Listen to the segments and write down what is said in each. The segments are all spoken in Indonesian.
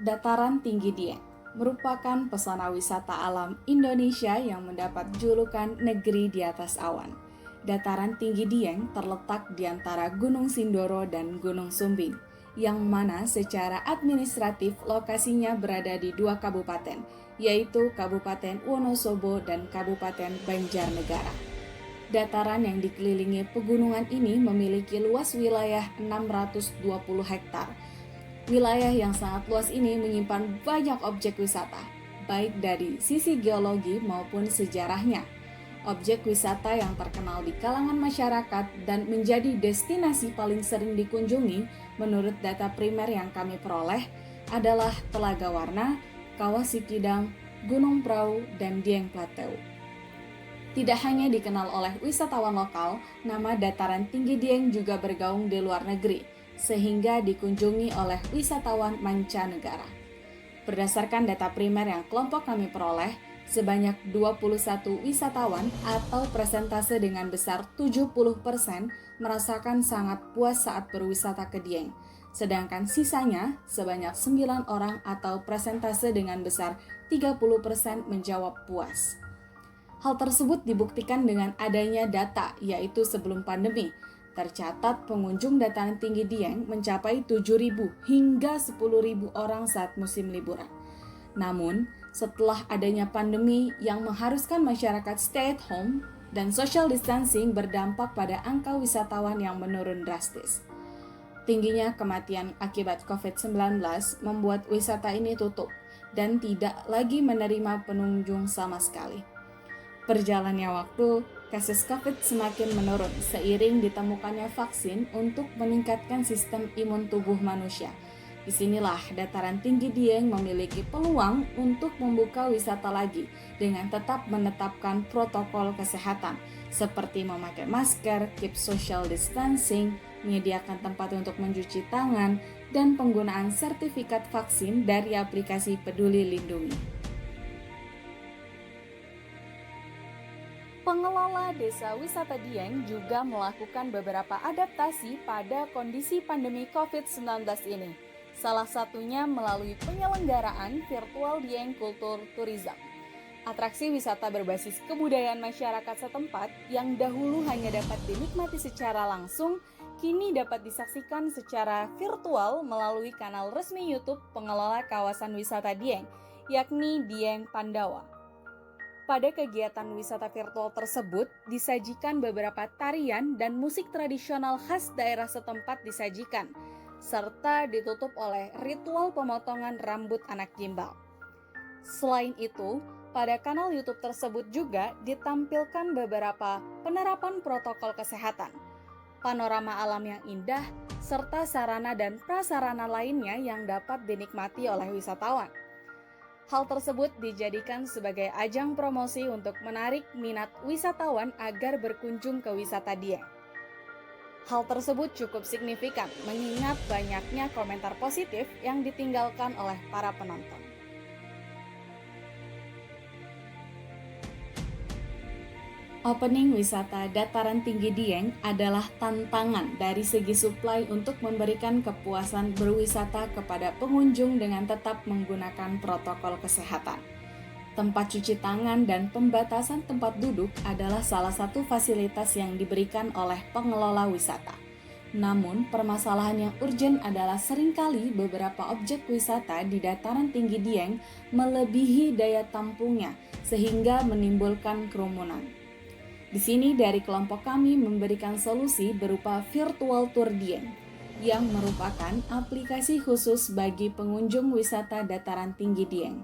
Dataran Tinggi Dieng merupakan pesona wisata alam Indonesia yang mendapat julukan negeri di atas awan. Dataran Tinggi Dieng terletak di antara Gunung Sindoro dan Gunung Sumbing, yang mana secara administratif lokasinya berada di dua kabupaten, yaitu Kabupaten Wonosobo dan Kabupaten Banjarnegara. Dataran yang dikelilingi pegunungan ini memiliki luas wilayah 620 hektar. Wilayah yang sangat luas ini menyimpan banyak objek wisata, baik dari sisi geologi maupun sejarahnya. Objek wisata yang terkenal di kalangan masyarakat dan menjadi destinasi paling sering dikunjungi menurut data primer yang kami peroleh adalah Telaga Warna, Kawah Sikidang, Gunung Prau, dan Dieng Plateau. Tidak hanya dikenal oleh wisatawan lokal, nama Dataran Tinggi Dieng juga bergaung di luar negeri, sehingga dikunjungi oleh wisatawan mancanegara. Berdasarkan data primer yang kelompok kami peroleh, sebanyak 21 wisatawan atau persentase dengan besar 70% merasakan sangat puas saat berwisata ke Dieng, sedangkan sisanya sebanyak 9 orang atau persentase dengan besar 30% menjawab puas. Hal tersebut dibuktikan dengan adanya data, yaitu sebelum pandemi, tercatat pengunjung Dataran Tinggi Dieng mencapai 7.000 hingga 10.000 orang saat musim liburan. Namun, setelah adanya pandemi yang mengharuskan masyarakat stay at home dan social distancing berdampak pada angka wisatawan yang menurun drastis. Tingginya kematian akibat COVID-19 membuat wisata ini tutup dan tidak lagi menerima pengunjung sama sekali. Berjalannya waktu, kasus COVID semakin menurun seiring ditemukannya vaksin untuk meningkatkan sistem imun tubuh manusia. Disinilah Dataran Tinggi Dieng memiliki peluang untuk membuka wisata lagi dengan tetap menetapkan protokol kesehatan seperti memakai masker, keep social distancing, menyediakan tempat untuk mencuci tangan, dan penggunaan sertifikat vaksin dari aplikasi Peduli Lindungi. Pengelola Desa Wisata Dieng juga melakukan beberapa adaptasi pada kondisi pandemi COVID-19 ini. Salah satunya melalui penyelenggaraan virtual Dieng Kultur Tourism. Atraksi wisata berbasis kebudayaan masyarakat setempat yang dahulu hanya dapat dinikmati secara langsung, kini dapat disaksikan secara virtual melalui kanal resmi YouTube pengelola kawasan wisata Dieng, yakni Dieng Pandawa. Pada kegiatan wisata virtual tersebut, disajikan beberapa tarian dan musik tradisional khas daerah setempat disajikan, serta ditutup oleh ritual pemotongan rambut anak gimbal. Selain itu, pada kanal YouTube tersebut juga ditampilkan beberapa penerapan protokol kesehatan, panorama alam yang indah, serta sarana dan prasarana lainnya yang dapat dinikmati oleh wisatawan. Hal tersebut dijadikan sebagai ajang promosi untuk menarik minat wisatawan agar berkunjung ke wisata Dieng. Hal tersebut cukup signifikan mengingat banyaknya komentar positif yang ditinggalkan oleh para penonton. Opening wisata Dataran Tinggi Dieng adalah tantangan dari segi suplai untuk memberikan kepuasan berwisata kepada pengunjung dengan tetap menggunakan protokol kesehatan. Tempat cuci tangan dan pembatasan tempat duduk adalah salah satu fasilitas yang diberikan oleh pengelola wisata. Namun, permasalahan yang urgent adalah seringkali beberapa objek wisata di Dataran Tinggi Dieng melebihi daya tampungnya sehingga menimbulkan kerumunan. Di sini dari kelompok kami memberikan solusi berupa virtual tour Dieng, yang merupakan aplikasi khusus bagi pengunjung wisata Dataran Tinggi Dieng.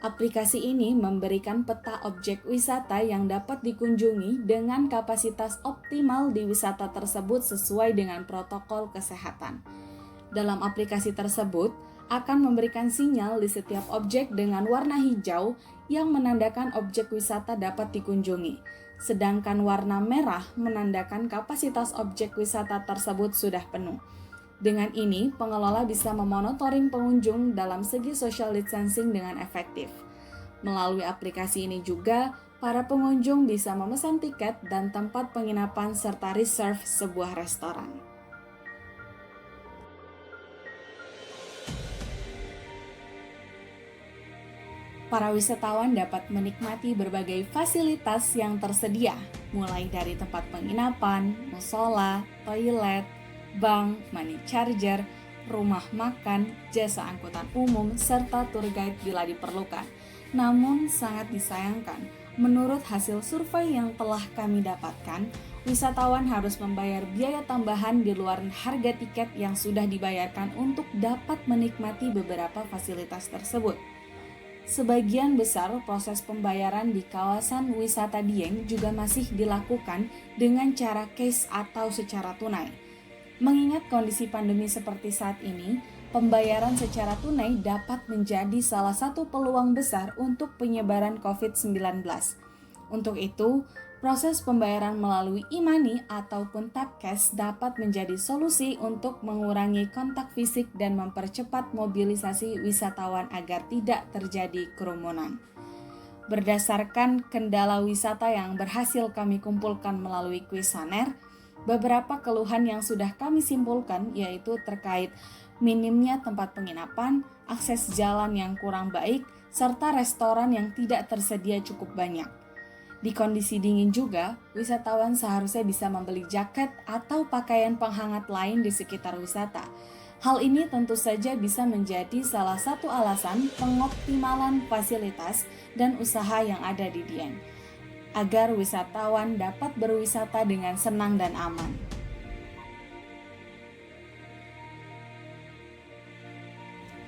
Aplikasi ini memberikan peta objek wisata yang dapat dikunjungi dengan kapasitas optimal di wisata tersebut sesuai dengan protokol kesehatan. Dalam aplikasi tersebut akan memberikan sinyal di setiap objek dengan warna hijau yang menandakan objek wisata dapat dikunjungi, sedangkan warna merah menandakan kapasitas objek wisata tersebut sudah penuh. Dengan ini, pengelola bisa memonitoring pengunjung dalam segi social distancing dengan efektif. Melalui aplikasi ini juga, para pengunjung bisa memesan tiket dan tempat penginapan serta reserve sebuah restoran. Para wisatawan dapat menikmati berbagai fasilitas yang tersedia, mulai dari tempat penginapan, musola, toilet, bank, money charger, rumah makan, jasa angkutan umum, serta tour guide bila diperlukan. Namun sangat disayangkan, menurut hasil survei yang telah kami dapatkan, wisatawan harus membayar biaya tambahan di luar harga tiket yang sudah dibayarkan untuk dapat menikmati beberapa fasilitas tersebut. Sebagian besar proses pembayaran di kawasan wisata Dieng juga masih dilakukan dengan cara cash atau secara tunai. Mengingat kondisi pandemi seperti saat ini, pembayaran secara tunai dapat menjadi salah satu peluang besar untuk penyebaran COVID-19. Untuk itu, proses pembayaran melalui e-money ataupun tap cash dapat menjadi solusi untuk mengurangi kontak fisik dan mempercepat mobilisasi wisatawan agar tidak terjadi kerumunan. Berdasarkan kendala wisata yang berhasil kami kumpulkan melalui kuesioner, beberapa keluhan yang sudah kami simpulkan yaitu terkait minimnya tempat penginapan, akses jalan yang kurang baik, serta restoran yang tidak tersedia cukup banyak. Di kondisi dingin juga, wisatawan seharusnya bisa membeli jaket atau pakaian penghangat lain di sekitar wisata. Hal ini tentu saja bisa menjadi salah satu alasan pengoptimalan fasilitas dan usaha yang ada di Dieng, agar wisatawan dapat berwisata dengan senang dan aman.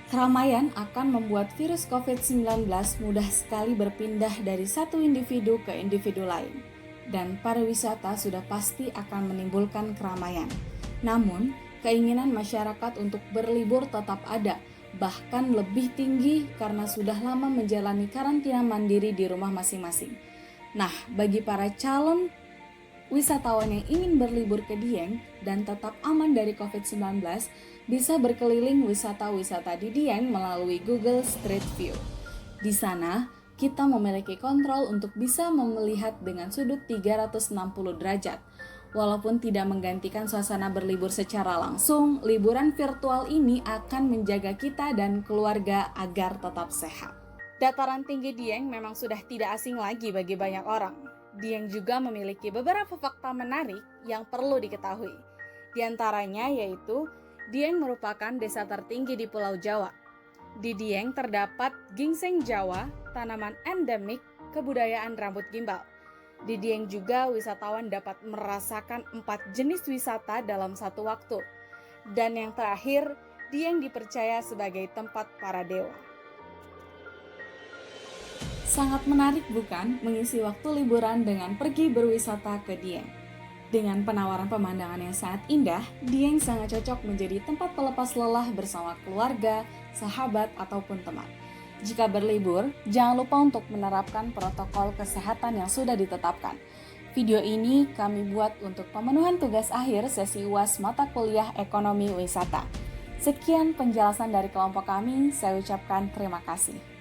Keramaian akan membuat virus COVID-19 mudah sekali berpindah dari satu individu ke individu lain, dan pariwisata sudah pasti akan menimbulkan keramaian. Namun, keinginan masyarakat untuk berlibur tetap ada, bahkan lebih tinggi karena sudah lama menjalani karantina mandiri di rumah masing-masing. Nah, bagi para calon wisatawan yang ingin berlibur ke Dieng dan tetap aman dari COVID-19, bisa berkeliling wisata-wisata di Dieng melalui Google Street View. Di sana, kita memiliki kontrol untuk bisa melihat dengan sudut 360 derajat. Walaupun tidak menggantikan suasana berlibur secara langsung, liburan virtual ini akan menjaga kita dan keluarga agar tetap sehat. Dataran tinggi Dieng memang sudah tidak asing lagi bagi banyak orang. Dieng juga memiliki beberapa fakta menarik yang perlu diketahui. Di antaranya yaitu Dieng merupakan desa tertinggi di Pulau Jawa. Di Dieng terdapat ginseng Jawa, tanaman endemik kebudayaan rambut gimbal. Di Dieng juga wisatawan dapat merasakan 4 jenis wisata dalam satu waktu. Dan yang terakhir, Dieng dipercaya sebagai tempat para dewa. Sangat menarik bukan mengisi waktu liburan dengan pergi berwisata ke Dieng? Dengan penawaran pemandangan yang sangat indah, Dieng sangat cocok menjadi tempat pelepas lelah bersama keluarga, sahabat, ataupun teman. Jika berlibur, jangan lupa untuk menerapkan protokol kesehatan yang sudah ditetapkan. Video ini kami buat untuk pemenuhan tugas akhir sesi UAS mata kuliah Ekonomi Wisata. Sekian penjelasan dari kelompok kami, saya ucapkan terima kasih.